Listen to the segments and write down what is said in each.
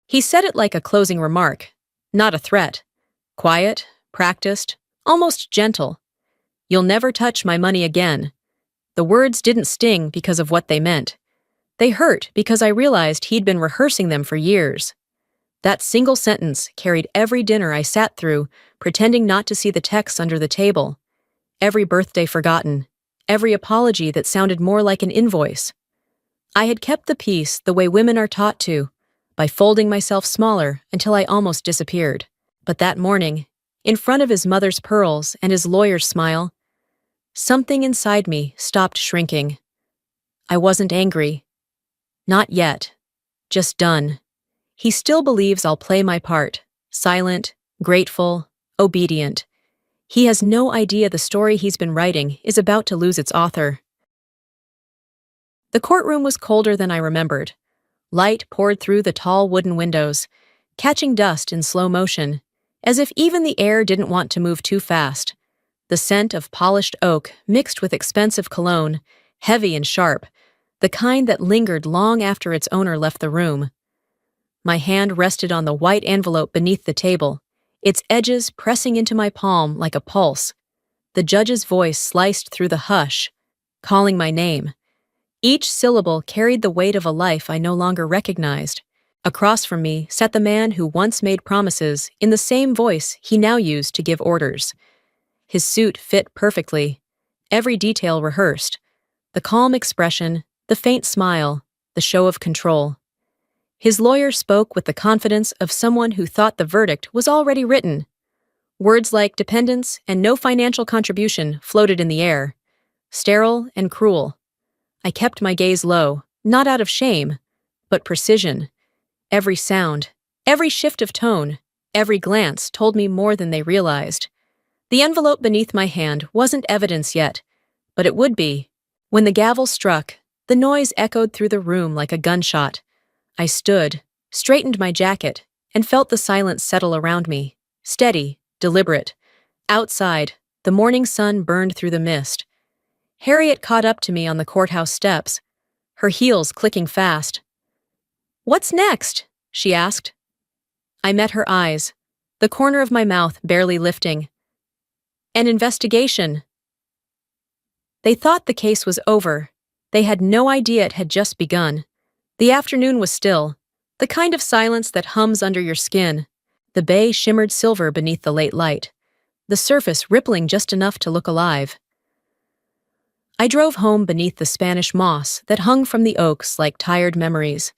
He said it like a closing remark, not a threat. Quiet, practiced, almost gentle. "You'll never touch my money again." The words didn't sting because of what they meant. They hurt because I realized he'd been rehearsing them for years. That single sentence carried every dinner I sat through, pretending not to see the texts under the table. Every birthday forgotten. Every apology that sounded more like an invoice. I had kept the peace the way women are taught to, by folding myself smaller until I almost disappeared. But that morning, in front of his mother's pearls and his lawyer's smile, something inside me stopped shrinking. I wasn't angry. Not yet. Just done. He still believes I'll play my part, silent, grateful, obedient. He has no idea the story he's been writing is about to lose its author. The courtroom was colder than I remembered. Light poured through the tall wooden windows, catching dust in slow motion, as if even the air didn't want to move too fast. The scent of polished oak mixed with expensive cologne, heavy and sharp, the kind that lingered long after its owner left the room. My hand rested on the white envelope beneath the table, its edges pressing into my palm like a pulse. The judge's voice sliced through the hush, calling my name. Each syllable carried the weight of a life I no longer recognized. Across from me sat the man who once made promises in the same voice he now used to give orders. His suit fit perfectly, every detail rehearsed. The calm expression, the faint smile, the show of control. His lawyer spoke with the confidence of someone who thought the verdict was already written. Words like dependence and no financial contribution floated in the air, sterile and cruel. I kept my gaze low, not out of shame, but precision. Every sound, every shift of tone, every glance told me more than they realized. The envelope beneath my hand wasn't evidence yet, but it would be. When the gavel struck, the noise echoed through the room like a gunshot. I stood, straightened my jacket, and felt the silence settle around me, steady, deliberate. Outside, the morning sun burned through the mist. Harriet caught up to me on the courthouse steps, her heels clicking fast. "What's next?" she asked. I met her eyes, the corner of my mouth barely lifting. "An investigation." They thought the case was over. They had no idea it had just begun. The afternoon was still, the kind of silence that hums under your skin. The bay shimmered silver beneath the late light, the surface rippling just enough to look alive. I drove home beneath the Spanish moss that hung from the oaks like tired memories,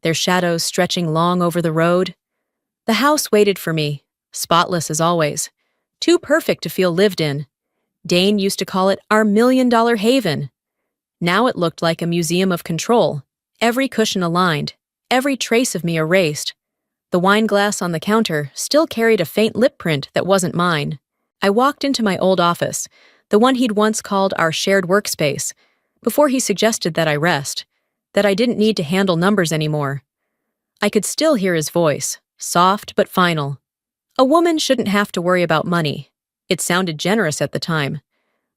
their shadows stretching long over the road. The house waited for me, spotless as always, too perfect to feel lived in. Dane used to call it our $1,000,000 haven. Now it looked like a museum of control, every cushion aligned, every trace of me erased. The wine glass on the counter still carried a faint lip print that wasn't mine. I walked into my old office, the one he'd once called our shared workspace, before he suggested that I rest, that I didn't need to handle numbers anymore. I could still hear his voice, soft but final. A woman shouldn't have to worry about money. It sounded generous at the time.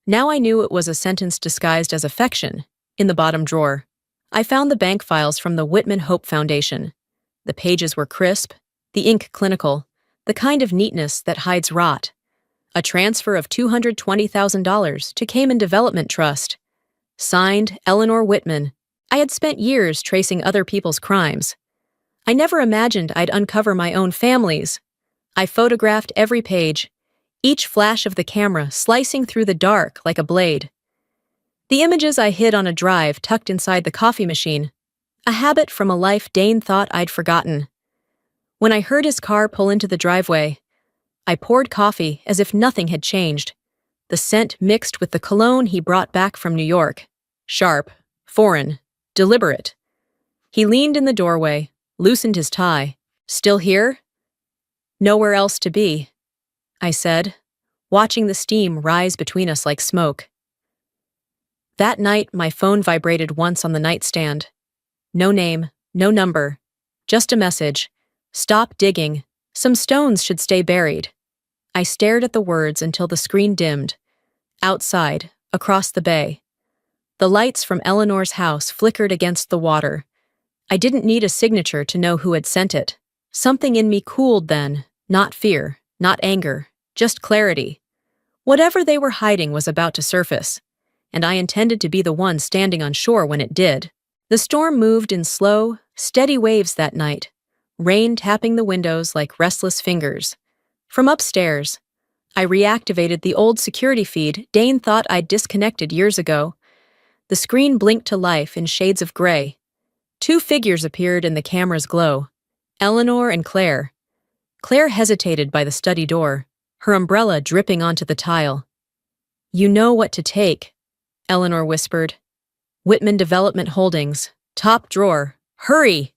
Now I knew it was a sentence disguised as affection. In the bottom drawer, I found the bank files from the Whitman Hope Foundation. The pages were crisp, the ink clinical, the kind of neatness that hides rot. A transfer of $220,000 to Cayman Development Trust. Signed, Eleanor Whitman. I had spent years tracing other people's crimes. I never imagined I'd uncover my own family's. I photographed every page, each flash of the camera slicing through the dark like a blade. The images I hid on a drive tucked inside the coffee machine, a habit from a life Dane thought I'd forgotten. When I heard his car pull into the driveway, I poured coffee as if nothing had changed. The scent mixed with the cologne he brought back from New York. Sharp, foreign, deliberate. He leaned in the doorway, loosened his tie. "Still here?" "Nowhere else to be," I said, watching the steam rise between us like smoke. That night, my phone vibrated once on the nightstand. No name, no number, just a message. "Stop digging. Some stones should stay buried." I stared at the words until the screen dimmed. Outside, across the bay. The lights from Eleanor's house flickered against the water. I didn't need a signature to know who had sent it. Something in me cooled then, not fear, not anger, just clarity. Whatever they were hiding was about to surface, and I intended to be the one standing on shore when it did. The storm moved in slow, steady waves that night, rain tapping the windows like restless fingers. From upstairs, I reactivated the old security feed Dane thought I'd disconnected years ago. The screen blinked to life in shades of gray. Two figures appeared in the camera's glow, Eleanor and Claire. Claire hesitated by the study door, her umbrella dripping onto the tile. "You know what to take," Eleanor whispered. "Whitman Development Holdings, top drawer. Hurry!"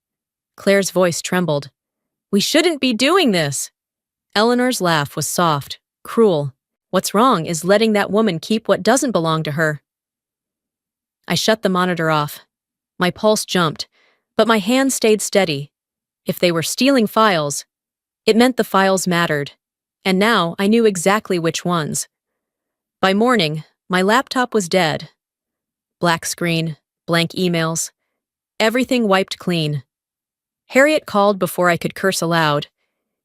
Claire's voice trembled. "We shouldn't be doing this." Eleanor's laugh was soft, cruel. "What's wrong is letting that woman keep what doesn't belong to her." I shut the monitor off. My pulse jumped, but my hand stayed steady. If they were stealing files, it meant the files mattered, and now I knew exactly which ones. By morning, my laptop was dead. Black screen, blank emails, everything wiped clean. Harriet called before I could curse aloud.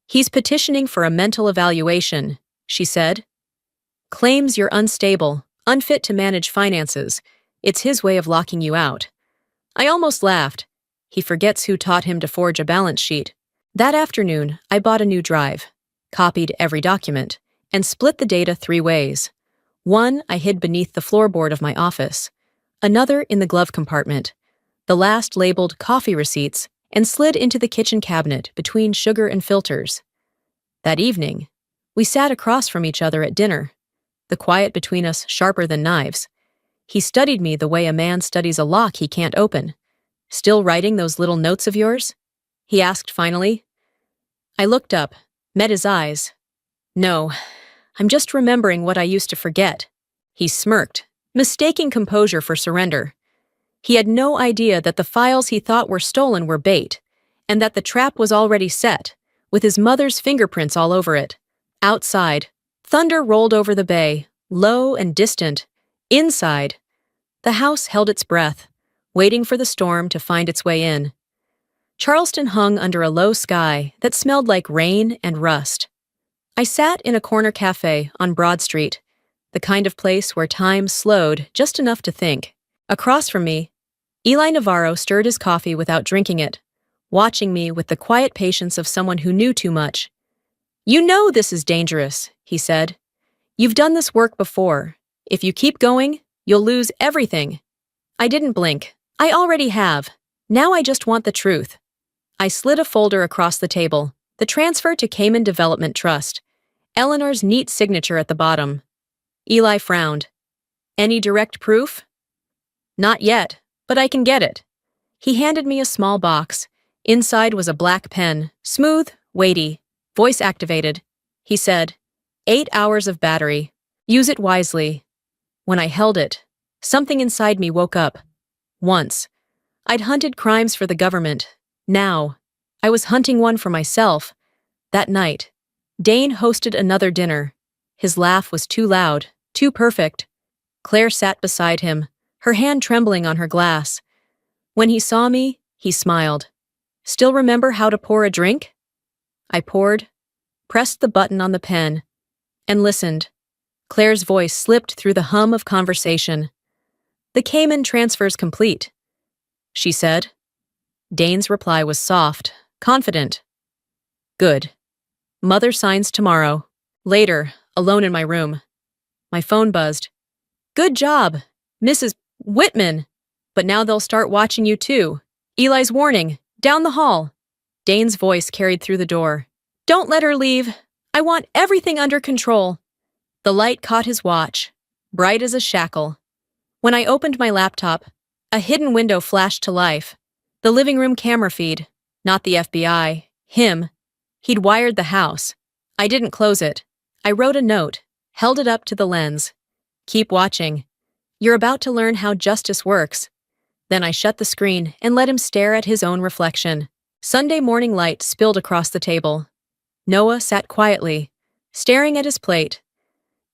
"He's petitioning for a mental evaluation," she said. "Claims you're unstable, unfit to manage finances. It's his way of locking you out." I almost laughed. He forgets who taught him to forge a balance sheet. That afternoon, I bought a new drive, copied every document, and split the data 3 ways. One I hid beneath the floorboard of my office, another in the glove compartment, the last labeled coffee receipts, and slid into the kitchen cabinet between sugar and filters. That evening, we sat across from each other at dinner, the quiet between us sharper than knives. He studied me the way a man studies a lock he can't open. "Still writing those little notes of yours?" he asked finally. I looked up, met his eyes. "No, I'm just remembering what I used to forget." He smirked, mistaking composure for surrender. He had no idea that the files he thought were stolen were bait, and that the trap was already set, with his mother's fingerprints all over it. Outside, thunder rolled over the bay, low and distant. Inside, the house held its breath, waiting for the storm to find its way in. Charleston hung under a low sky that smelled like rain and rust. I sat in a corner cafe on Broad Street, the kind of place where time slowed just enough to think. Across from me, Eli Navarro stirred his coffee without drinking it, watching me with the quiet patience of someone who knew too much. "You know this is dangerous," he said. "You've done this work before. If you keep going, you'll lose everything." I didn't blink. "I already have. Now I just want the truth." I slid a folder across the table, the transfer to Cayman Development Trust, Eleanor's neat signature at the bottom. Eli frowned. "Any direct proof?" "Not yet, but I can get it." He handed me a small box. Inside was a black pen, smooth, weighty, voice-activated. He said, 8 hours of battery. Use it wisely." When I held it, something inside me woke up. Once, I'd hunted crimes for the government. Now, I was hunting one for myself. That night, Dane hosted another dinner. His laugh was too loud, too perfect. Claire sat beside him, her hand trembling on her glass. When he saw me, he smiled. "Still remember how to pour a drink?" I poured, pressed the button on the pen, and listened. Claire's voice slipped through the hum of conversation. "The Cayman transfer's complete," she said. Dane's reply was soft, confident. "Good. Mother signs tomorrow." Later, alone in my room, my phone buzzed. "Good job, Mrs. Whitman. But now they'll start watching you too. Eli's warning, down the hall." Dane's voice carried through the door. "Don't let her leave. I want everything under control." The light caught his watch, bright as a shackle. When I opened my laptop, a hidden window flashed to life. The living room camera feed, not the FBI, him. He'd wired the house. I didn't close it. I wrote a note, held it up to the lens. "Keep watching. You're about to learn how justice works." Then I shut the screen and let him stare at his own reflection. Sunday morning light spilled across the table. Noah sat quietly, staring at his plate.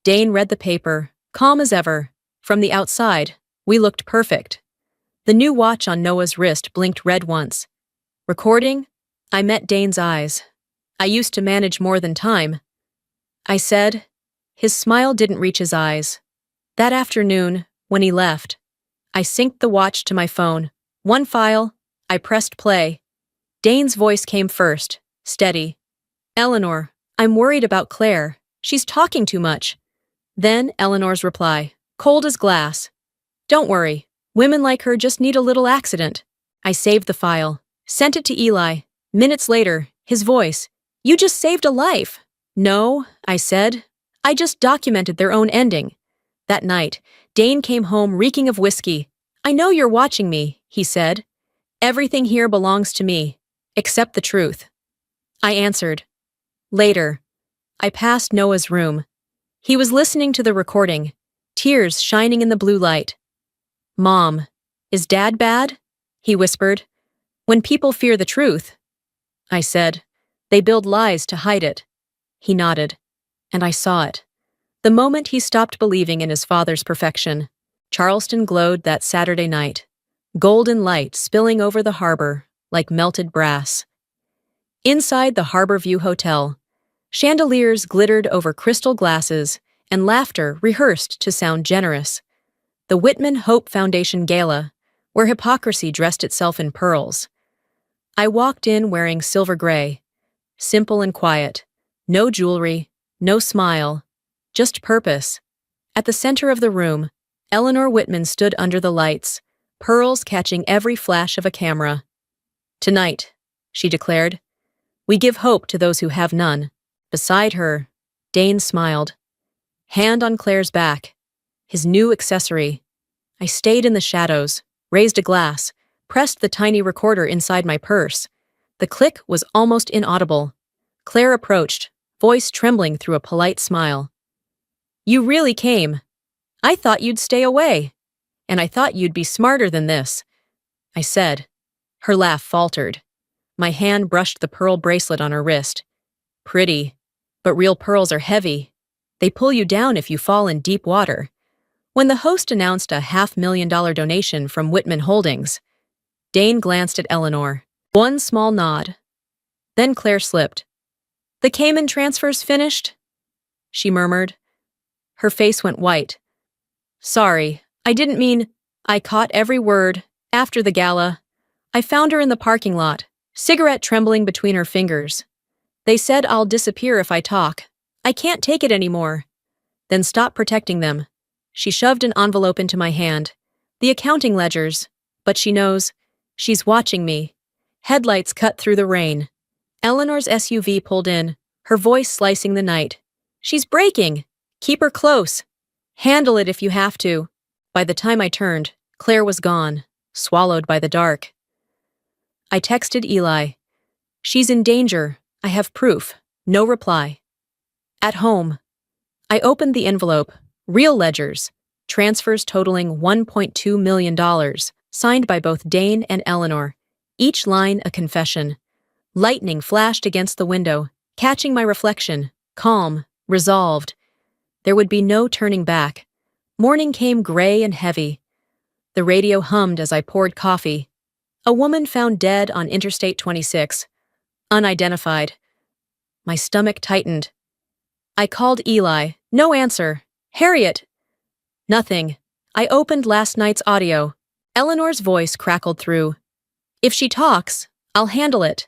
Dane read the paper, calm as ever. From the outside, we looked perfect. The new watch on Noah's wrist blinked red once. "Recording?" I met Dane's eyes. I used to manage more than time, I said. His smile didn't reach his eyes. That afternoon, when he left, I synced the watch to my phone. One file, I pressed play. Dane's voice came first, steady. Eleanor, I'm worried about Claire. She's talking too much. Then Eleanor's reply, cold as glass. Don't worry, women like her just need a little accident. I saved the file, sent it to Eli. Minutes later, his voice, you just saved a life. No, I said. I just documented their own ending. That night, Dane came home reeking of whiskey. I know you're watching me, he said. Everything here belongs to me, except the truth. I answered. Later, I passed Noah's room. He was listening to the recording, tears shining in the blue light. Mom, is Dad bad? He whispered. When people fear the truth, I said, they build lies to hide it. He nodded, and I saw it. The moment he stopped believing in his father's perfection, Charleston glowed that Saturday night, golden light spilling over the harbor like melted brass. Inside the Harborview Hotel, chandeliers glittered over crystal glasses and laughter rehearsed to sound generous. The Whitman Hope Foundation Gala, where hypocrisy dressed itself in pearls. I walked in wearing silver gray, simple and quiet, no jewelry, no smile, just purpose. At the center of the room, Eleanor Whitman stood under the lights, pearls catching every flash of a camera. Tonight, she declared, we give hope to those who have none. Beside her, Dane smiled. Hand on Claire's back, his new accessory. I stayed in the shadows, raised a glass, pressed the tiny recorder inside my purse. The click was almost inaudible. Claire approached, voice trembling through a polite smile. You really came. I thought you'd stay away. And I thought you'd be smarter than this, I said. Her laugh faltered. My hand brushed the pearl bracelet on her wrist. Pretty, but real pearls are heavy. They pull you down if you fall in deep water. When the host announced a $500,000 donation from Whitman Holdings, Dane glanced at Eleanor. One small nod. Then Claire slipped. The Cayman transfer's finished? She murmured. Her face went white. Sorry, I didn't mean. I caught every word. After the gala, I found her in the parking lot, cigarette trembling between her fingers. They said I'll disappear if I talk. I can't take it anymore. Then stop protecting them. She shoved an envelope into my hand. The accounting ledgers. But she knows. She's watching me. Headlights cut through the rain. Eleanor's SUV pulled in, her voice slicing the night. She's braking. Keep her close. Handle it if you have to. By the time I turned, Claire was gone, swallowed by the dark. I texted Eli. She's in danger. I have proof. No reply. At home. I opened the envelope. Real ledgers. Transfers totaling $1.2 million, signed by both Dane and Eleanor. Each line a confession. Lightning flashed against the window, catching my reflection. Calm. Resolved. There would be no turning back. Morning came gray and heavy. The radio hummed as I poured coffee. A woman found dead on Interstate 26. Unidentified. My stomach tightened. I called Eli. No answer. Harriet. Nothing. I opened last night's audio. Eleanor's voice crackled through. If she talks, I'll handle it.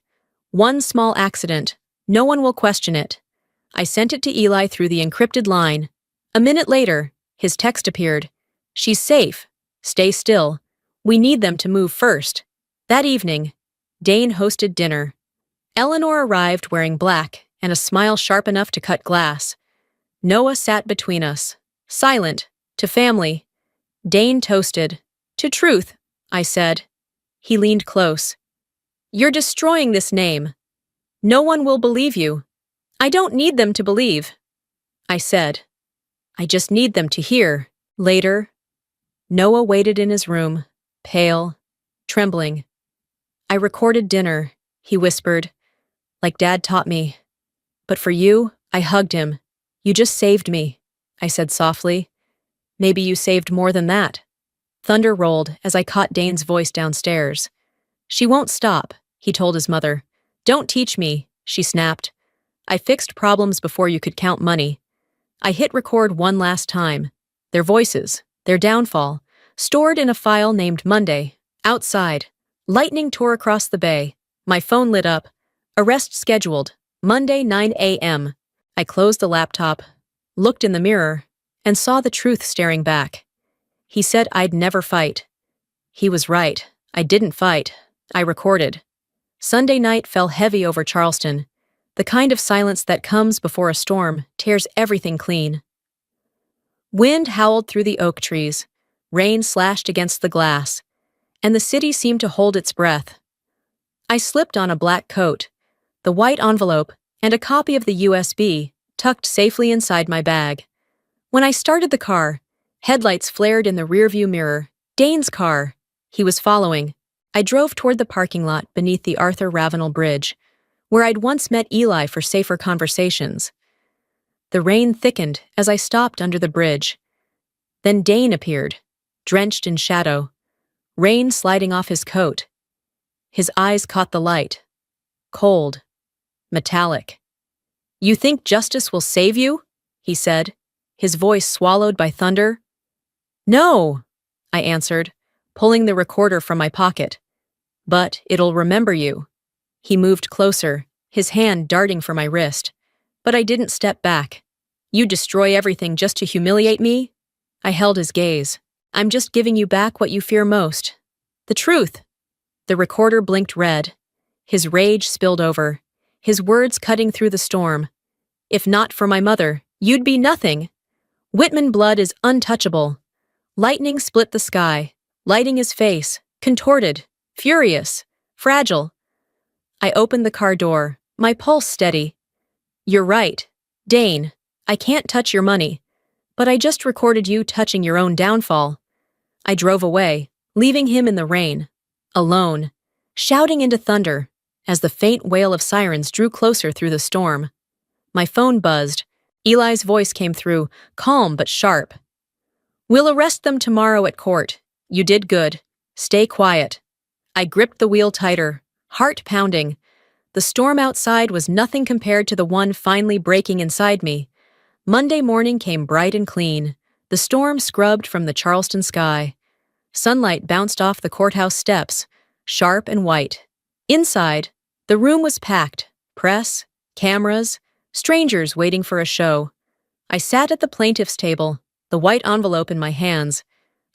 One small accident. No one will question it. I sent it to Eli through the encrypted line. A minute later, his text appeared. She's safe. Stay still. We need them to move first. That evening, Dane hosted dinner. Eleanor arrived wearing black and a smile sharp enough to cut glass. Noah sat between us, silent, to family. Dane toasted. To truth, I said. He leaned close. You're destroying this name. No one will believe you. I don't need them to believe, I said. I just need them to hear. Later, Noah waited in his room, pale, trembling. I recorded dinner, he whispered, like Dad taught me. But for you, I hugged him. You just saved me, I said softly. Maybe you saved more than that. Thunder rolled as I caught Dane's voice downstairs. She won't stop, he told his mother. Don't teach me, she snapped. I fixed problems before you could count money. I hit record one last time. Their voices, their downfall, stored in a file named Monday. Outside. Lightning tore across the bay. My phone lit up. Arrest scheduled. Monday 9 a.m. I closed the laptop, looked in the mirror, and saw the truth staring back. He said I'd never fight. He was right. I didn't fight. I recorded. Sunday night fell heavy over Charleston. The kind of silence that comes before a storm tears everything clean. Wind howled through the oak trees. Rain slashed against the glass. And the city seemed to hold its breath. I slipped on a black coat, the white envelope, and a copy of the USB tucked safely inside my bag. When I started the car, headlights flared in the rearview mirror. Dane's car. He was following. I drove toward the parking lot beneath the Arthur Ravenel Bridge, where I'd once met Eli for safer conversations. The rain thickened as I stopped under the bridge. Then Dane appeared, drenched in shadow, rain sliding off his coat. His eyes caught the light. Cold. Metallic. "You think justice will save you?" he said, his voice swallowed by thunder. "No," I answered, pulling the recorder from my pocket. "But it'll remember you." He moved closer, his hand darting for my wrist. But I didn't step back. "You destroy everything just to humiliate me?" I held his gaze. "I'm just giving you back what you fear most. The truth." The recorder blinked red. His rage spilled over, his words cutting through the storm. "If not for my mother, you'd be nothing. Whitman blood is untouchable." Lightning split the sky, lighting his face, contorted, furious, fragile. I opened the car door, my pulse steady. "You're right, Dane. I can't touch your money. But I just recorded you touching your own downfall." I drove away, leaving him in the rain, alone, shouting into thunder as the faint wail of sirens drew closer through the storm. My phone buzzed. Eli's voice came through, calm but sharp. "We'll arrest them tomorrow at court. You did good. Stay quiet." I gripped the wheel tighter, heart pounding. The storm outside was nothing compared to the one finally breaking inside me. Monday morning came bright and clean. The storm scrubbed from the Charleston sky. Sunlight bounced off the courthouse steps, sharp and white. Inside, the room was packed. Press, cameras, strangers waiting for a show. I sat at the plaintiff's table, the white envelope in my hands.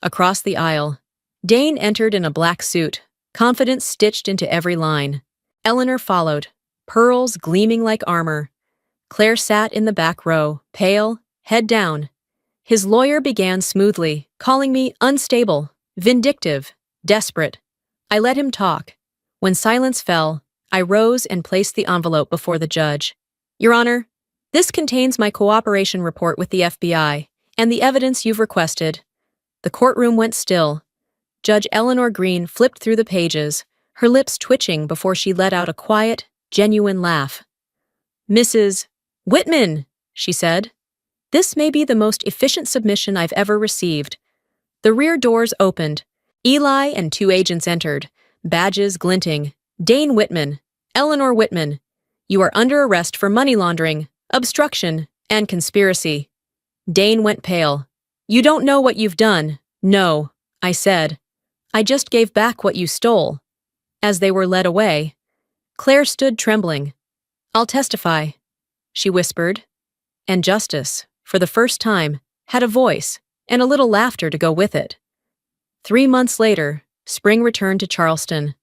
Across the aisle, Dane entered in a black suit, confidence stitched into every line. Eleanor followed, pearls gleaming like armor. Claire sat in the back row, pale, head down. His lawyer began smoothly, calling me unstable, vindictive, desperate. I let him talk. When silence fell, I rose and placed the envelope before the judge. "Your Honor, this contains my cooperation report with the FBI and the evidence you've requested." The courtroom went still. Judge Eleanor Green flipped through the pages, her lips twitching before she let out a quiet, genuine laugh. "Mrs. Whitman," she said, "this may be the most efficient submission I've ever received." The rear doors opened. Eli and two agents entered, badges glinting. "Dane Whitman, Eleanor Whitman, you are under arrest for money laundering, obstruction, and conspiracy." Dane went pale. "You don't know what you've done." "No," I said. "I just gave back what you stole." As they were led away, Claire stood trembling. "I'll testify," she whispered. And justice, for the first time, had a voice and a little laughter to go with it. 3 months later, spring returned to Charleston.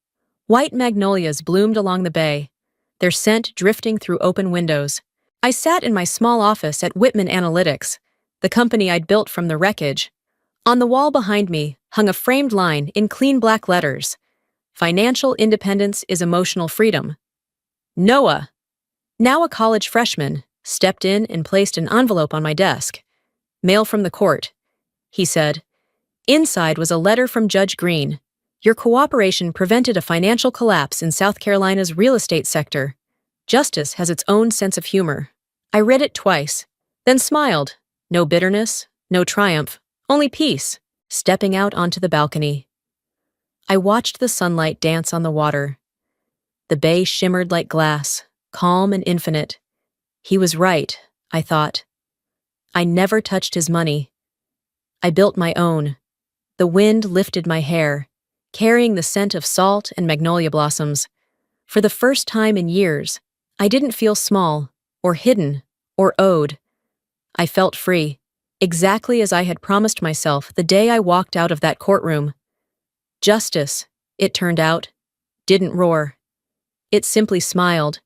White magnolias bloomed along the bay, their scent drifting through open windows. I sat in my small office at Whitman Analytics, the company I'd built from the wreckage. On the wall behind me hung a framed line in clean black letters. "Financial independence is emotional freedom." Noah, now a college freshman, stepped in and placed an envelope on my desk. "Mail from the court," he said. Inside was a letter from Judge Green. "Your cooperation prevented a financial collapse in South Carolina's real estate sector. Justice has its own sense of humor." I read it twice, then smiled. No bitterness, no triumph, only peace. Stepping out onto the balcony, I watched the sunlight dance on the water. The bay shimmered like glass, calm and infinite. He was right, I thought. I never touched his money. I built my own. The wind lifted my hair, carrying the scent of salt and magnolia blossoms. For the first time in years, I didn't feel small, or hidden, or owed. I felt free, exactly as I had promised myself the day I walked out of that courtroom. Justice, it turned out, didn't roar. It simply smiled,